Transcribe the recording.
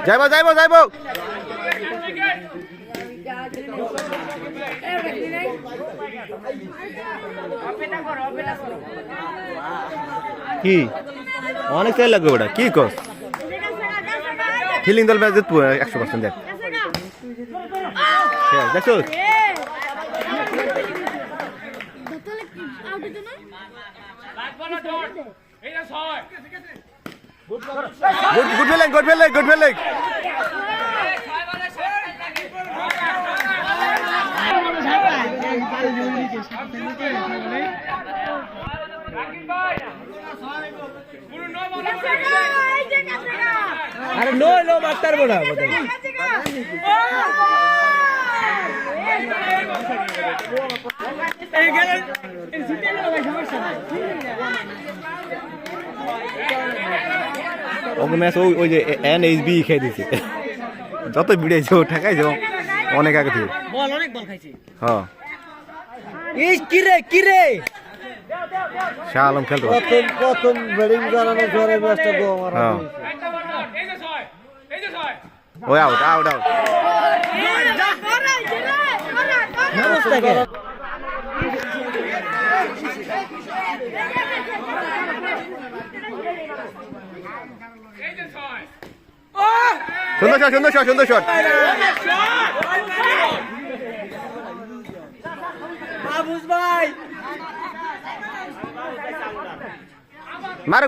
যাইব যাইব যাইব কি অনেক চাই লাগবে ওটা কি কস ফিলিং দল ম্যাচ জিতবো 100% দেখ দেখছো গুড ফিল্ডিং আরে নো মাস্টার বড়া ওকে ম্যাচ ওই যে NHB খেয়ে দিছে যত ভিড়েছে ও ঠেকাইছে অনেক আগে থেকে অনেক বল খাইছে হ্যাঁ কিরে শাহ আলম খেলতো প্রথম ব্যাটিং করানো জোরে ম্যাচটা গো আমার ওই আউট সুন্দর শট আবুস ভাই মারুক